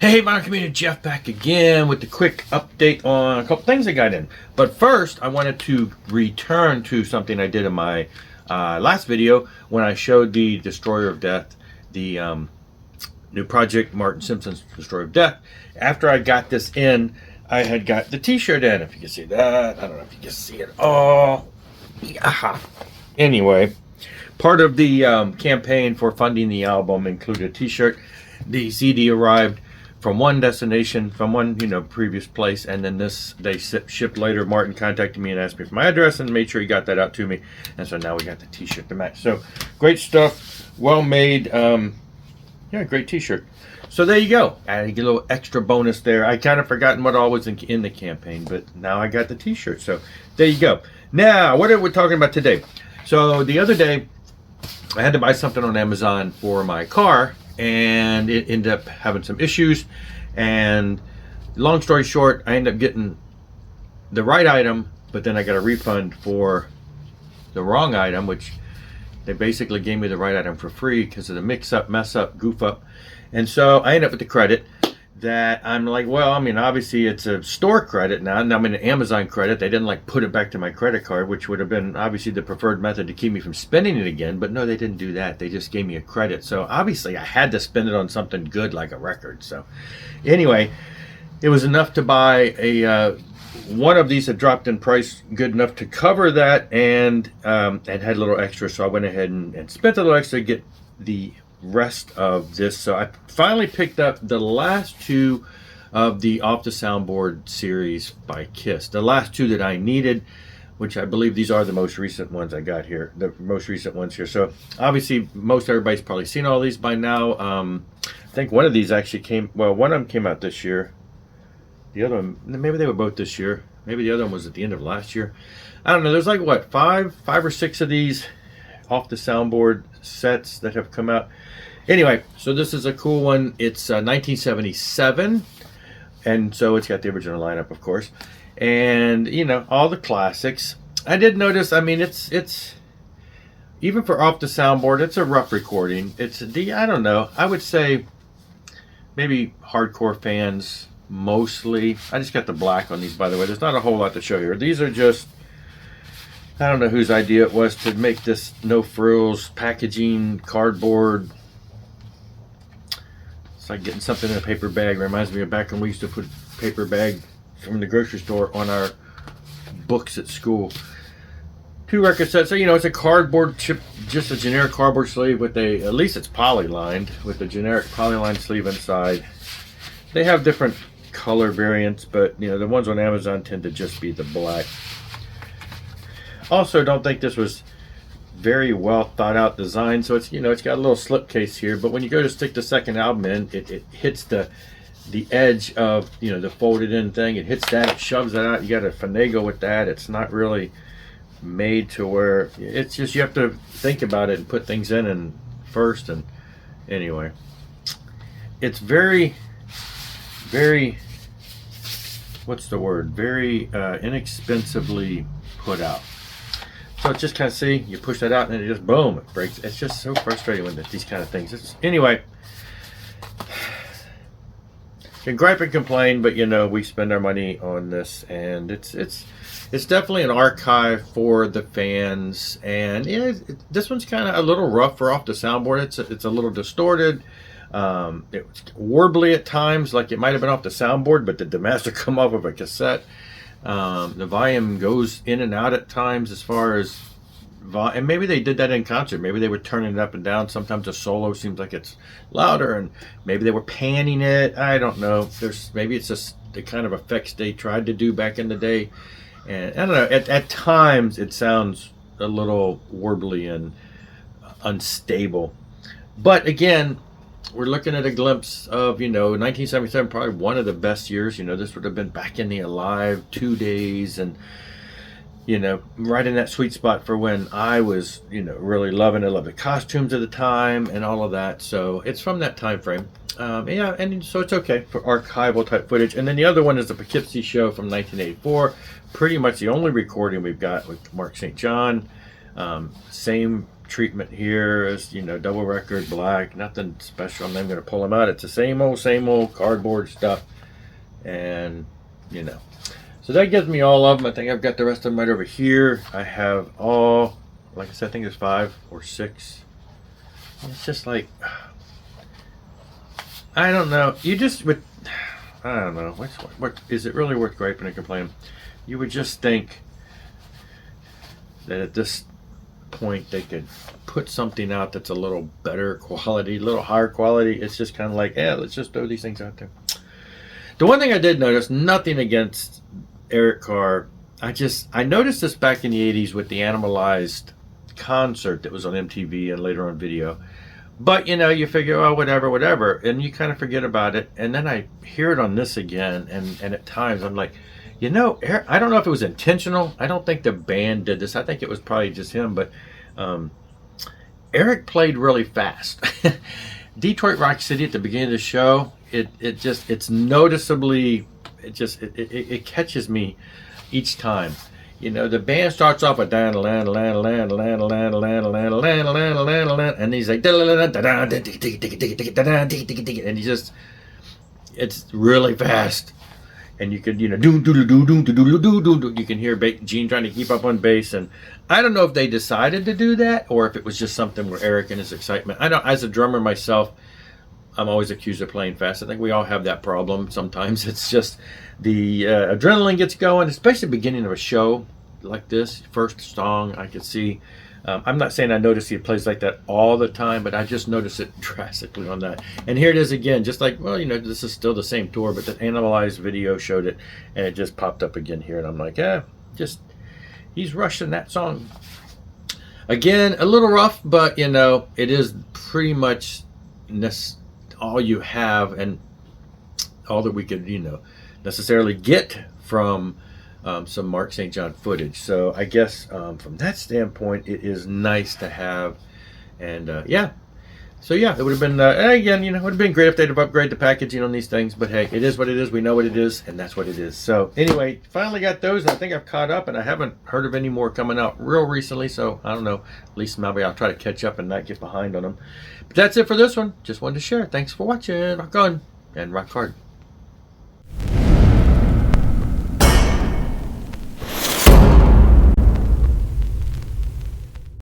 Hey, my community, Jeff back again with the quick update on a couple things I got in. But first, I wanted to return to something I did in my last video when I showed the Destroyer of Death, the new project, Martin Simpson's Destroyer of Death. After I got this in, I had got the t-shirt in. If you can see that, I don't know if you can see it. Oh, yeah. Anyway, part of the campaign for funding the album included a t-shirt. The CD arrived from one destination, from one previous place, and then this they shipped later. Martin contacted me and asked me for my address and made sure he got that out to me, and so now we got the t-shirt to match. So great stuff, well made. Yeah, great t-shirt. So there you go. I get a little extra bonus there. I kind of forgotten what all was in the campaign, but now I got the t-shirt. So there you go. Now, what are we talking about today? So the other day, I had to buy something on Amazon for my car, and it ended up having some issues. And long story short, I ended up getting the right item, but then I got a refund for the wrong item, which they basically gave me the right item for free because of the mix-up, mess-up, goof-up. And so I ended up with the credit that I'm like, well, I mean, obviously it's a store credit now. Now I'm in an Amazon credit. They didn't like put it back to my credit card, which would have been obviously the preferred method to keep me from spending it again. But no, they didn't do that. They just gave me a credit. So obviously I had to spend it on something good like a record. So anyway, it was enough to buy a one of these had dropped in price good enough to cover that, and had a little extra. So I went ahead and spent a little extra to get the rest of this. So I finally picked up the last two of the Off the Soundboard series by Kiss, the last two that I needed, which I believe these are the most recent ones I got here, the most recent ones here. So obviously most everybody's probably seen all these by now. I think one of these actually came, well, one of them came out this year. The other one, maybe they were both this year. Maybe the other one was at the end of last year. I don't know. There's like what, five or six of these Off the Soundboard sets that have come out. Anyway, so this is a cool one. It's 1977, and so it's got the original lineup, of course, and all the classics. I did notice. I mean, it's even for Off the Soundboard, it's a rough recording. I don't know. I would say maybe hardcore fans mostly. I just got the black on these, by the way. There's not a whole lot to show here. These are just, I don't know whose idea it was to make this no frills packaging, cardboard. It's like getting something in a paper bag. Reminds me of back when we used to put paper bag from the grocery store on our books at school. Two record sets. So it's a cardboard chip, just a generic cardboard sleeve with at least it's poly lined with a generic poly lined sleeve inside. They have different color variants, but the ones on Amazon tend to just be the black. Also, don't think this was very well thought out design. So it's it's got a little slip case here, but when you go to stick the second album in, it hits the edge of the folded in thing. It hits that, it shoves that out. You got to finagle with that. It's not really made to where it's just, you have to think about it and put things in and first. And anyway, it's very what's the word, very inexpensively put out. So it's just kind of, see, you push that out and it just, boom, it breaks. It's just so frustrating with these kind of things. Anyway, can gripe and complain, but we spend our money on this, and it's definitely an archive for the fans. And this one's kind of a little rough for Off the Soundboard. It's a little distorted. It's warbly at times, like it might have been off the soundboard, but did the master come off of a cassette? The volume goes in and out at times as far as and maybe they did that in concert. Maybe they were turning it up and down. Sometimes the solo seems like it's louder, and maybe they were panning it. I don't know. Maybe it's just the kind of effects they tried to do back in the day, and I don't know. At times it sounds a little warbly and unstable, but again, we're looking at a glimpse of 1977, probably one of the best years. This would have been back in the Alive 2 days, and right in that sweet spot for when I was really loving it. I loved the costumes at the time and all of that. So it's from that time frame. Yeah, and so it's okay for archival type footage. And then the other one is the Poughkeepsie Show from 1984. Pretty much the only recording we've got with Mark St. John. Same treatment here is, you know, double record black, nothing special. I'm not going to pull them out. It's the same old cardboard stuff. And, you know, so that gives me all of them. I think I've got the rest of them right over here. I have all, like I said, I think there's 5 or 6. It's just like, I don't know. You just would, I don't know. What is it really worth griping and complaining? You would just think that at this point they could put something out that's a little better quality, a little higher quality. It's just kind of like, yeah, let's just throw these things out there. The one thing I did notice, nothing against Eric Carr, I noticed this back in the 80s with the Animalized concert that was on MTV and later on video. But, you know, you figure, oh, whatever, and you kind of forget about it. And then I hear it on this again, and at times I'm like, you know, I don't know if it was intentional. I don't think the band did this. I think it was probably just him. But Eric played really fast. Detroit Rock City at the beginning of the show, it's noticeably, it catches me each time. You know, the band starts off with and he's like, and he just, it's really fast. And you could, you know, you can hear Gene trying to keep up on bass. And I don't know if they decided to do that or if it was just something where Eric and his excitement. I know, as a drummer myself, I'm always accused of playing fast. I think we all have that problem. Sometimes it's just the adrenaline gets going, especially the beginning of a show like this. First song, I could see. I'm not saying I notice he plays like that all the time, but I just notice it drastically on that. And here it is again, just like, well, you know, this is still the same tour, but the Animalized video showed it, and it just popped up again here. And I'm like, yeah, just, he's rushing that song. Again, a little rough, but, you know, it is pretty much all you have and all that we could, you know, necessarily get from some Mark St. John footage. So I guess from that standpoint, it is nice to have. And yeah, so yeah, it would have been again, you know, it would have been great if they'd have upgraded the packaging on these things. But hey, it is what it is. We know what it is, and that's what it is. So anyway, finally got those, and I think I've caught up, and I haven't heard of any more coming out real recently. So I don't know. At least maybe I'll try to catch up and not get behind on them. But that's it for this one. Just wanted to share. Thanks for watching. Rock on and rock hard.